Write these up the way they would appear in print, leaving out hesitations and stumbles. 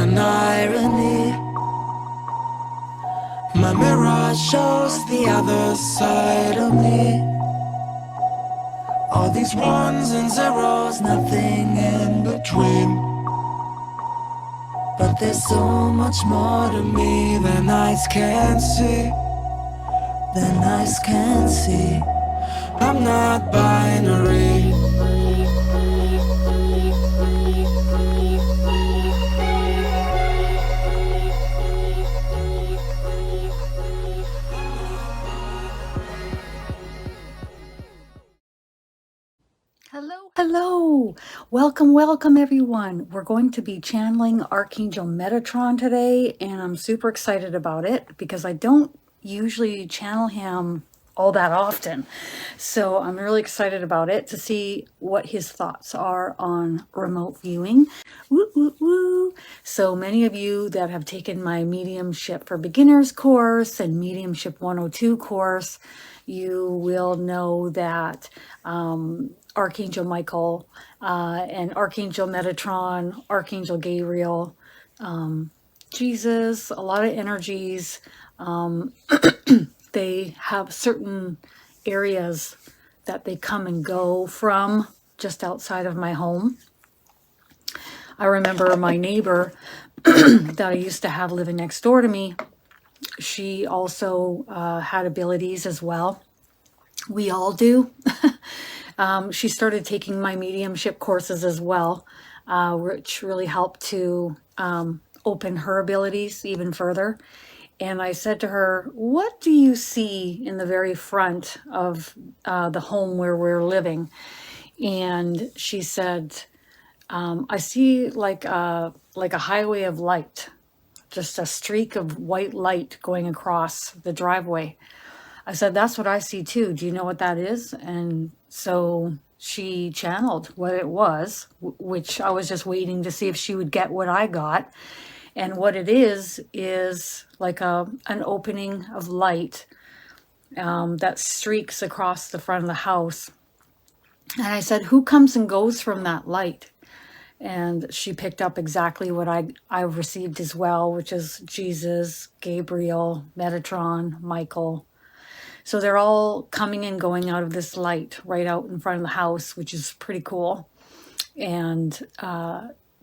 an irony. My mirror shows the other side of me. All these ones and zeros, nothing in between. But there's so much more to me than eyes can see. Than eyes can see. I'm not binary. Hello. Welcome everyone. We're going to be channeling Archangel Metatron today, and I'm super excited about it because I don't usually channel him all that often. So I'm really excited about it to see what his thoughts are on remote viewing. Woo, woo, woo. So many of you that have taken my Mediumship for Beginners course and Mediumship 102 course, you will know that Archangel Michael and Archangel Metatron, Archangel Gabriel, Jesus, a lot of energies. They have certain areas that they come and go from just outside of my home. I remember my neighbor that I used to have living next door to me. She also had abilities as well. We all do. She started taking my mediumship courses as well, which really helped to open her abilities even further. And I said to her, what do you see in the very front of the home where we're living? And she said, I see like a highway of light, just a streak of white light going across the driveway. I said, that's what I see too. Do you know what that is? And so she channeled what it was, which I was just waiting to see if she would get what I got. And what it is like an opening of light that streaks across the front of the house. And I said, who comes and goes from that light? And she picked up exactly what I received as well, which is Jesus, Gabriel, Metatron, Michael. So they're all coming and going out of this light right out in front of the house, which is pretty cool. And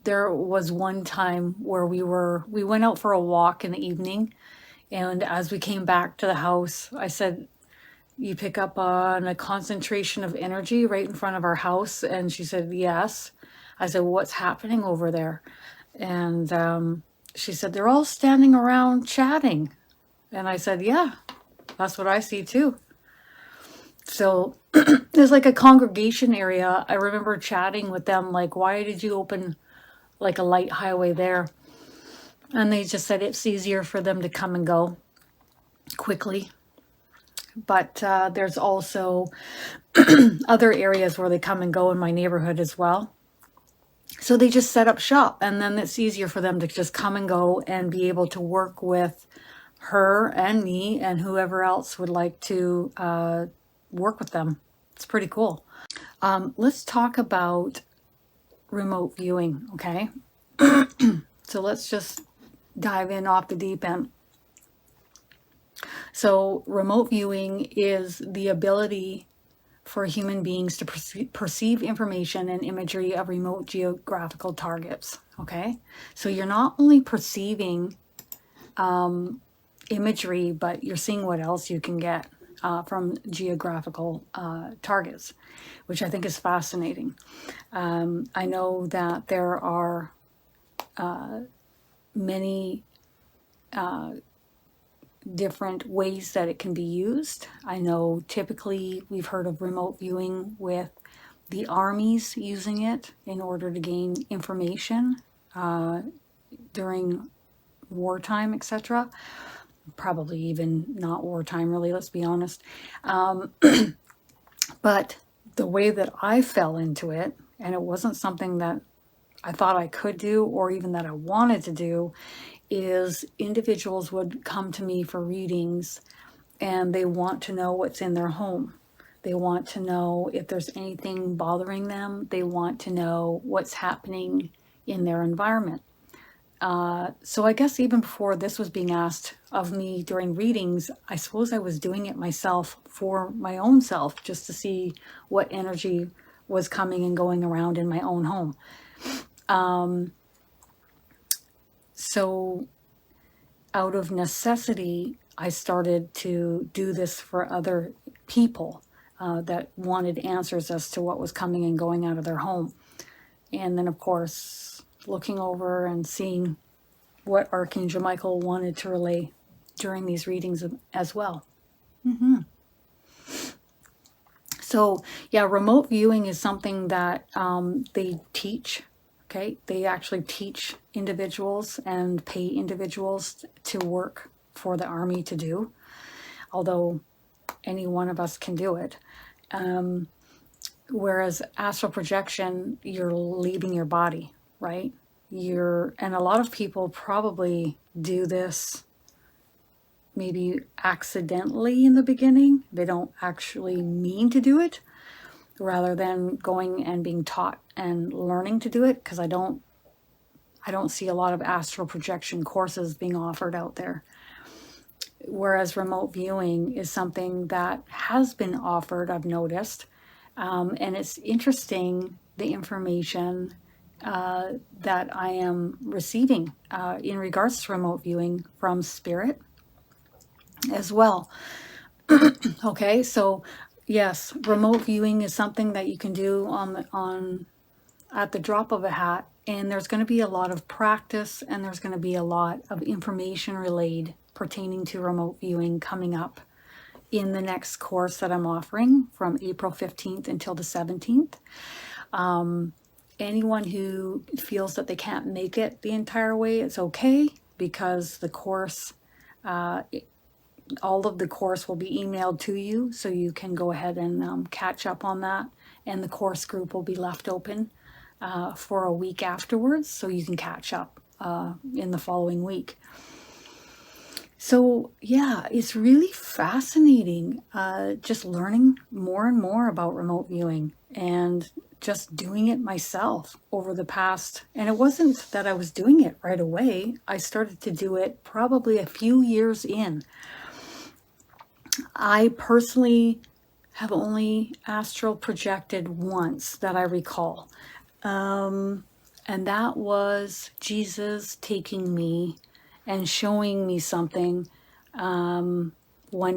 there was one time where we went out for a walk in the evening. And as we came back to the house, I said, you pick up on a concentration of energy right in front of our house? And she said, yes. I said, well, what's happening over there? And she said, they're all standing around chatting. And I said, yeah, that's what I see too. So there's like a congregation area. I remember chatting with them, like, why did you open like a light highway there? And they just said it's easier for them to come and go quickly. But there's also other areas where they come and go in my neighborhood as well. So they just set up shop, and then it's easier for them to just come and go and be able to work with her and me and whoever else would like to work with them. It's pretty cool. Let's talk about remote viewing, okay? So let's just dive in off the deep end. So remote viewing is the ability for human beings to perceive information and imagery of remote geographical targets, okay? So you're not only perceiving imagery, but you're seeing what else you can get from geographical targets, which I think is fascinating. I know that there are many different ways that it can be used. I know typically we've heard of remote viewing with the armies using it in order to gain information during wartime, etc. Probably even not wartime, really, let's be honest. But the way that I fell into it, and it wasn't something that I thought I could do or even that I wanted to do, is individuals would come to me for readings and they want to know what's in their home. They want to know if there's anything bothering them. They want to know what's happening in their environment. So I guess even before this was being asked of me during readings, I suppose I was doing it myself for my own self, just to see what energy was coming and going around in my own home. So out of necessity, I started to do this for other people that wanted answers as to what was coming and going out of their home. And then, of course, looking over and seeing what Archangel Michael wanted to relay during these readings as well. So, yeah, remote viewing is something that they teach. Okay, they actually teach individuals and pay individuals to work for the army to do, although any one of us can do it. Whereas astral projection, you're leaving your body, right? And a lot of people probably do this maybe accidentally in the beginning. They don't actually mean to do it, rather than going and being taught and learning to do it, because I don't see a lot of astral projection courses being offered out there. Whereas remote viewing is something that has been offered, I've noticed. And it's interesting, the information that I am receiving in regards to remote viewing from Spirit as well. Okay, so yes, remote viewing is something that you can do at the drop of a hat, and there's going to be a lot of practice, and there's going to be a lot of information relayed pertaining to remote viewing coming up in the next course that I'm offering from April 15th until the 17th. Anyone who feels that they can't make it the entire way, it's okay, because the course, all of the course will be emailed to you, so you can go ahead and catch up on that. And the course group will be left open for a week afterwards, so you can catch up in the following week. So yeah, it's really fascinating just learning more and more about remote viewing and just doing it myself over the past, and it wasn't that I was doing it right away. I started to do it probably a few years in. I personally have only astral projected once that I recall. And that was Jesus taking me and showing me something one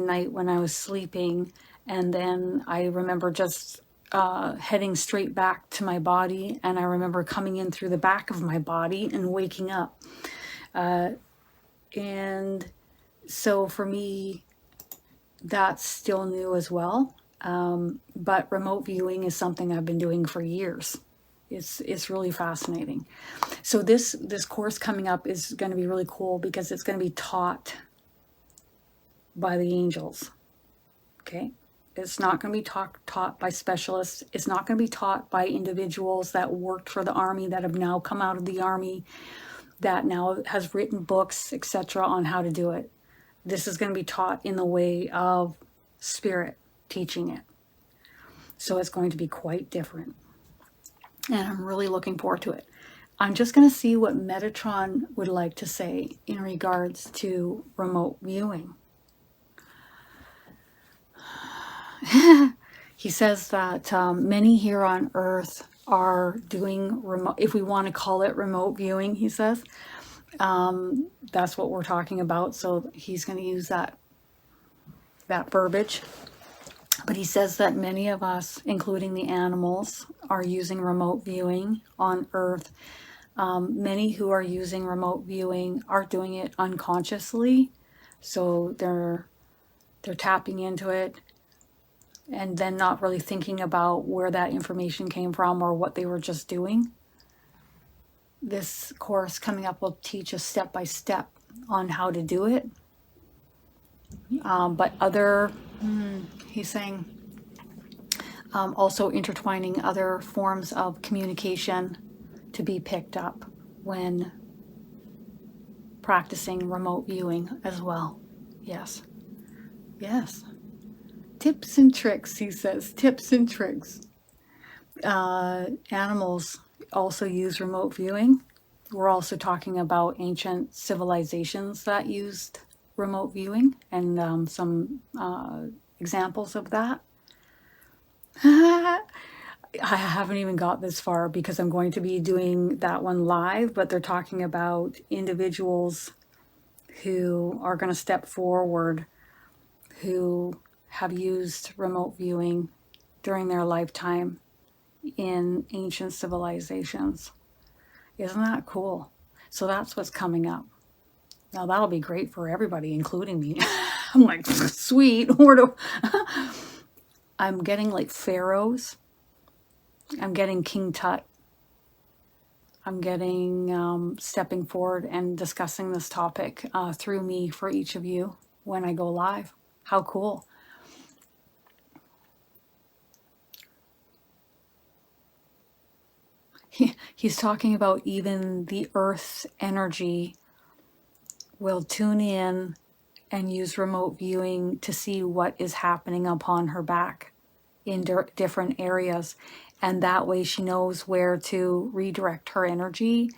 night when I was sleeping. And then I remember just heading straight back to my body. And I remember coming in through the back of my body and waking up. And so for me, that's still new as well. But remote viewing is something I've been doing for years. It's really fascinating. So this course coming up is going to be really cool, because it's going to be taught by the angels. Okay? It's not going to be taught by specialists. It's not going to be taught by individuals that worked for the army, that have now come out of the army, that now has written books, etc., on how to do it. This is going to be taught in the way of Spirit teaching it. So it's going to be quite different. And I'm really looking forward to it. I'm just going to see what Metatron would like to say in regards to remote viewing. He says that many here on Earth are doing remote, if we want to call it remote viewing, he says. That's what we're talking about. So he's going to use that verbiage. But he says that many of us, including the animals, are using remote viewing on Earth. Many who are using remote viewing are doing it unconsciously. So they're tapping into it and then not really thinking about where that information came from or what they were just doing. This course coming up will teach us step by step on how to do it. But he's saying, also intertwining other forms of communication to be picked up when practicing remote viewing as well. Yes. Yes. Tips and tricks, he says. Tips and tricks. Animals also use remote viewing. We're also talking about ancient civilizations that used remote viewing and some examples of that. I haven't even got this far because I'm going to be doing that one live, but they're talking about individuals who are going to step forward who have used remote viewing during their lifetime in ancient civilizations. Isn't that cool? So that's what's coming up. Now that'll be great for everybody, including me. I'm like, sweet. Where do I'm getting like pharaohs. I'm getting King Tut. I'm getting stepping forward and discussing this topic through me for each of you when I go live. How cool. He's talking about even the Earth's energy will tune in and use remote viewing to see what is happening upon her back in different areas. And that way she knows where to redirect her energy,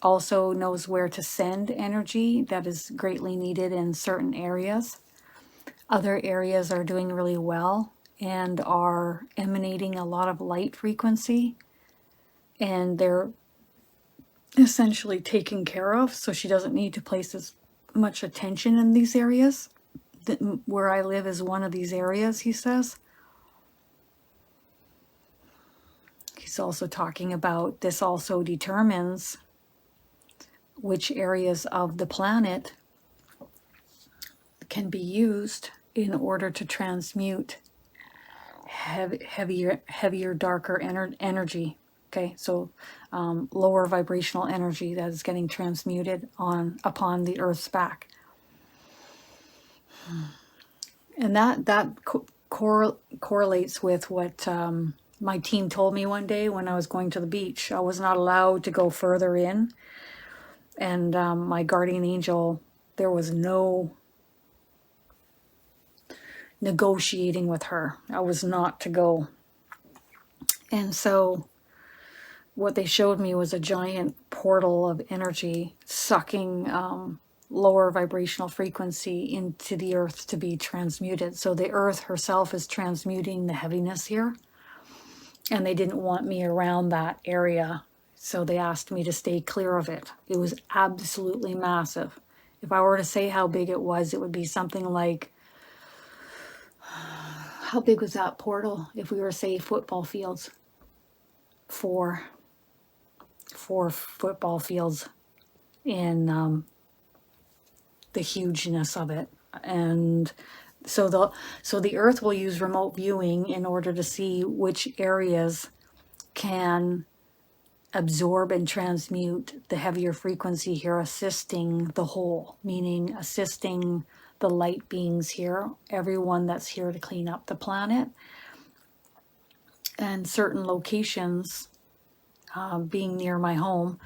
also knows where to send energy that is greatly needed in certain areas. Other areas are doing really well and are emanating a lot of light frequency, and they're essentially taken care of, so she doesn't need to place as much attention in these areas. Where I live is one of these areas, he says. He's also talking about this also determines which areas of the planet can be used in order to transmute heavier, darker energy. Okay, so lower vibrational energy that is getting transmuted upon the Earth's back, and that correlates with what my team told me one day when I was going to the beach. I was not allowed to go further in, and my guardian angel, there was no negotiating with her. I was not to go. And so what they showed me was a giant portal of energy sucking lower vibrational frequency into the Earth to be transmuted. So the Earth herself is transmuting the heaviness here, and they didn't want me around that area, so they asked me to stay clear of it. It was absolutely massive. If I were to say how big it would be something like, how big was that portal? If we were to say football fields, four football fields in the hugeness of it. And so the Earth will use remote viewing in order to see which areas can absorb and transmute the heavier frequency here, assisting the whole, meaning assisting the light beings here, everyone that's here to clean up the planet. And certain locations, being near my home,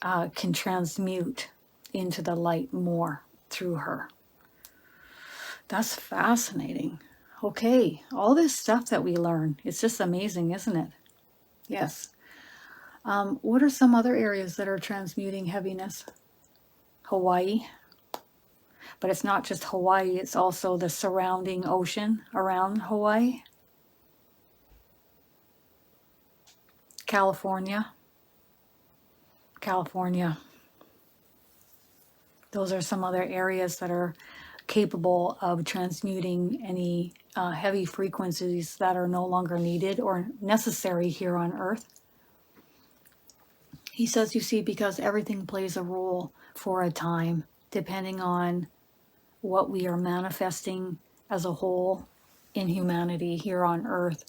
can transmute into the light more through her. That's fascinating. Okay, all this stuff that we learn, it's just amazing, isn't it? Yes. What are some other areas that are transmuting heaviness? Hawaii. But it's not just Hawaii, it's also the surrounding ocean around Hawaii. California. Those are some other areas that are capable of transmuting any heavy frequencies that are no longer needed or necessary here on Earth. He says, you see, because everything plays a role for a time, depending on what we are manifesting as a whole in humanity here on Earth.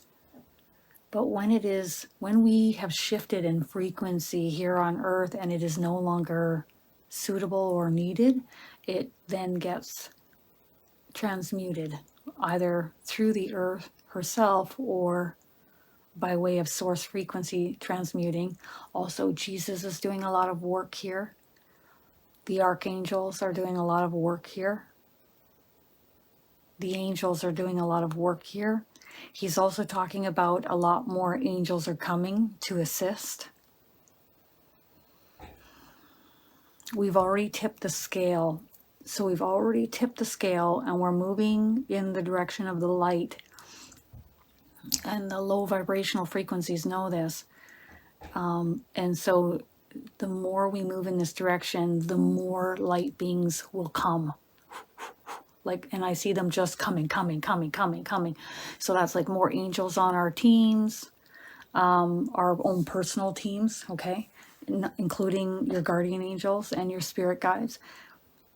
But when we have shifted in frequency here on Earth and it is no longer suitable or needed, it then gets transmuted either through the Earth herself or by way of source frequency transmuting. Also, Jesus is doing a lot of work here. The archangels are doing a lot of work here. The angels are doing a lot of work here. He's also talking about a lot more angels are coming to assist. we've already tipped the scale. So we've already tipped the scale and we're moving in the direction of the light. And the low vibrational frequencies know this. And so the more we move in this direction, the more light beings will come. Like, and I see them just coming. So that's like more angels on our teams, our own personal teams, okay? Including your guardian angels and your spirit guides.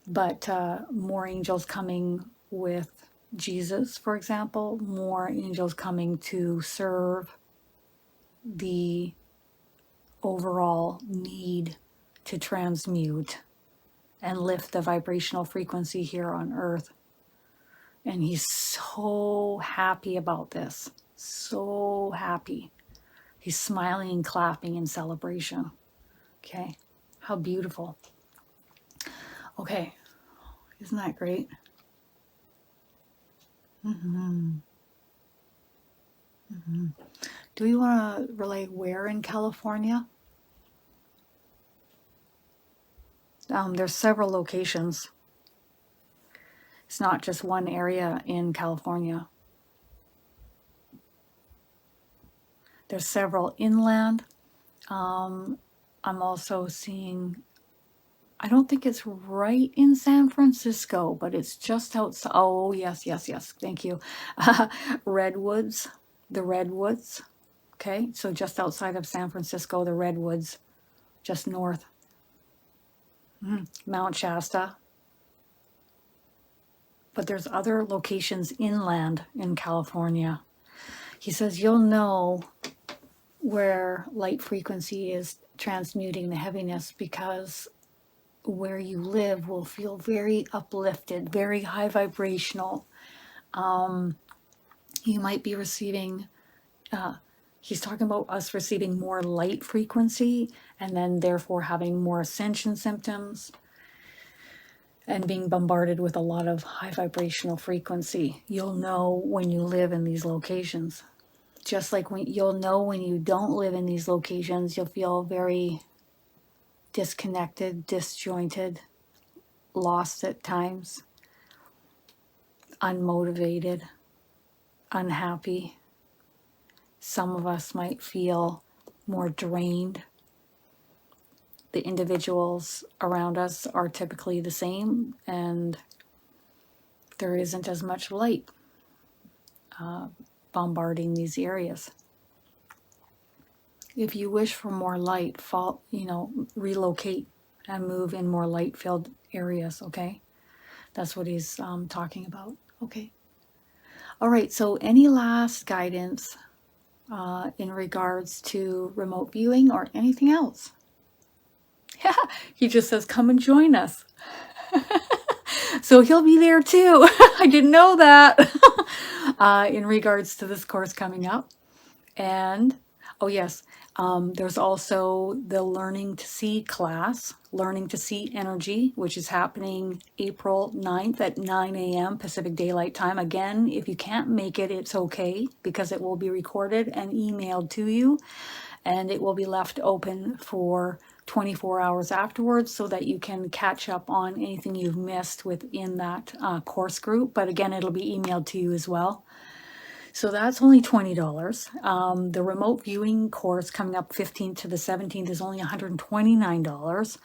But more angels coming with Jesus, for example, more angels coming to serve the overall need to transmute and lift the vibrational frequency here on earth. And he's so happy about this. So happy. He's smiling and clapping in celebration. Okay. How beautiful. Okay. Isn't that great? Do we want to relay where in California? There's several locations. It's not just one area in California. There's several inland. I'm also seeing, I don't think it's right in San Francisco, but it's just outside. Oh, yes. Thank you. Redwoods, the Redwoods. Okay, so just outside of San Francisco, the Redwoods, just north. Mount Shasta. But there's other locations inland in California. He says you'll know where light frequency is transmuting the heaviness because where you live will feel very uplifted, very high vibrational. You might be receiving, he's talking about us receiving more light frequency and then therefore having more ascension symptoms and being bombarded with a lot of high vibrational frequency. You'll know when you live in these locations. Just like when you'll know when you don't live in these locations, you'll feel very disconnected, disjointed, lost at times, unmotivated, unhappy. Some of us might feel more drained. The individuals around us are typically the same, and there isn't as much light bombarding these areas. If you wish for more light, relocate and move in more light-filled areas, okay? That's what he's talking about, okay? All right, so any last guidance in regards to remote viewing or anything else? Yeah, he just says, come and join us. So he'll be there too. I didn't know that. In regards to this course coming up. And, oh yes, there's also the Learning to See class, Learning to See Energy, which is happening April 9th at 9 a.m. Pacific Daylight Time. Again, if you can't make it, it's okay because it will be recorded and emailed to you. And it will be left open for 24 hours afterwards so that you can catch up on anything you've missed within that course group. But again, it'll be emailed to you as well. So that's only $20. The remote viewing course coming up 15th to the 17th is only $129.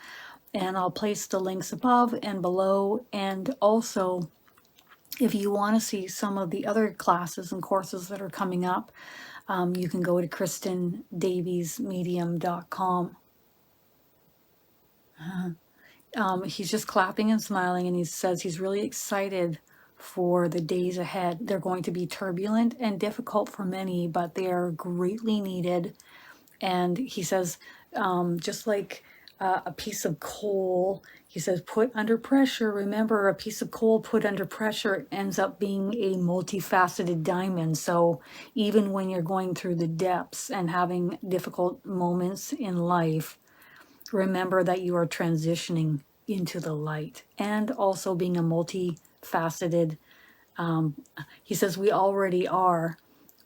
And I'll place the links above and below. And also, if you want to see some of the other classes and courses that are coming up, you can go to KristinDaviesMedium.com. He's just clapping and smiling, and he says he's really excited for the days ahead. They're going to be turbulent and difficult for many, but they are greatly needed. And he says, just like a piece of coal, he says, put under pressure. Remember, a piece of coal put under pressure ends up being a multifaceted diamond. So even when you're going through the depths and having difficult moments in life, remember that you are transitioning into the light and also being a multifaceted, he says we already are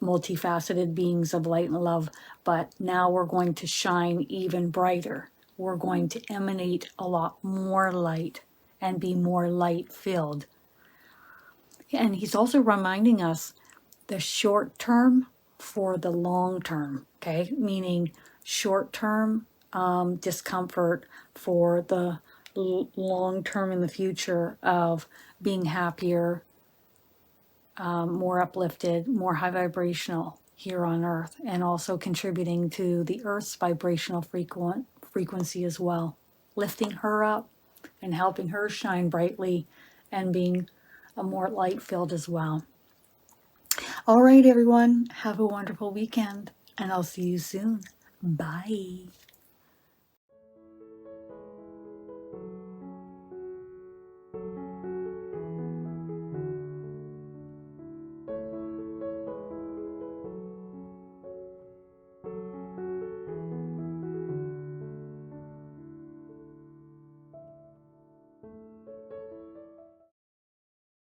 multifaceted beings of light and love, but now we're going to shine even brighter. we're going to emanate a lot more light and be more light filled. And he's also reminding us the short term for the long term, okay? Meaning short term discomfort for the long term in the future of being happier, more uplifted, more high vibrational here on Earth, and also contributing to the Earth's vibrational frequency as well, lifting her up and helping her shine brightly and being a more light filled as well. All right, everyone, have a wonderful weekend, and I'll see you soon. Bye.